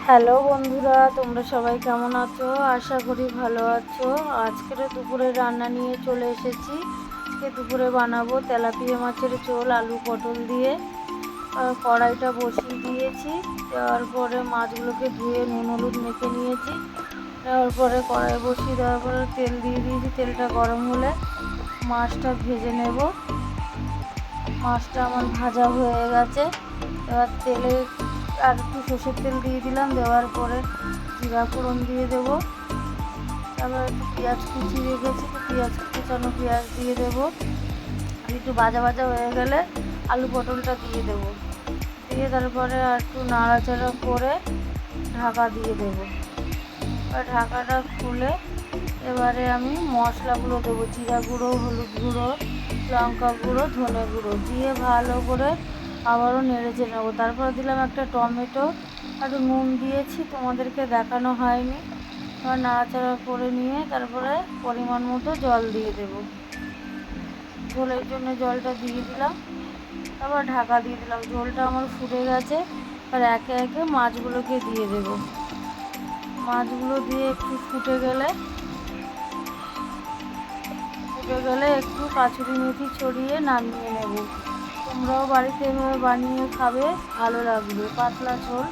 Hello বন্ধুরা, তোমরা সবাই কেমন আছো? আশা করি ভালো আছো। আজকের দুপুরে রান্না নিয়ে চলে এসেছি। আজকে দুপুরে বানাবো তেলাপিয়া মাছের ঝোল আলু পটল দিয়ে। কড়াইটা বসিয়ে দিয়েছি। দেওয়ার পরে মাছগুলোকে ধুয়ে নুন হলুদ মেখে নিয়েছি। দেওয়ার পরে কড়াই বসিয়ে দেওয়ার পরে তেল দিয়ে দিয়েছি। তেলটা গরম হলে মাছটা ভেজে নেব। মাছটা আমার ভাজা হয়ে গেছে। এবার তেলে আর একটু সর্ষের তেল দিয়ে দিলাম। দেওয়ার পরে জিরা ফোড়ন দিয়ে দেবো। তারপর একটু পেঁয়াজ কুচি রেখেছি, তো কুচানো পেঁয়াজ দিয়ে দেবো। আর একটু ভাজা ভাজা হয়ে গেলে আলু পটলটা দিয়ে দেবো। দিয়ে তারপরে আর একটু নাড়াচাড়া করে ঢাকা দিয়ে দেবো। আর ঢাকাটা খুলে এবারে আমি মশলাগুলো দেবো। জিরা গুঁড়ো, হলুদ গুঁড়ো, লঙ্কা গুঁড়ো, ধনে গুঁড়ো দিয়ে ভালো করে আবারও নেড়েচে নেবো। তারপর দিলাম একটা টমেটো, একটু নুন দিয়েছি, তোমাদেরকে দেখানো হয়নি। এবার নাড়াচাড়া করে নিয়ে তারপরে পরিমাণ মতো জল দিয়ে দেবো। ঝোলের জন্য জলটা দিয়ে দিলাম। তারপর ঢাকা দিয়ে দিলাম। ঝোলটা আমার ফুটে গেছে। আর একে একে মাছগুলোকে দিয়ে দেবো। মাছগুলো দিয়ে একটু ফুটে গেলে একটু কাসুরি মেথি ছড়িয়ে নামিয়ে নেব। তোমরাও বাড়িতে এভাবে বানিয়ে খাবে, ভালো লাগবে। পাতলা ঝোল।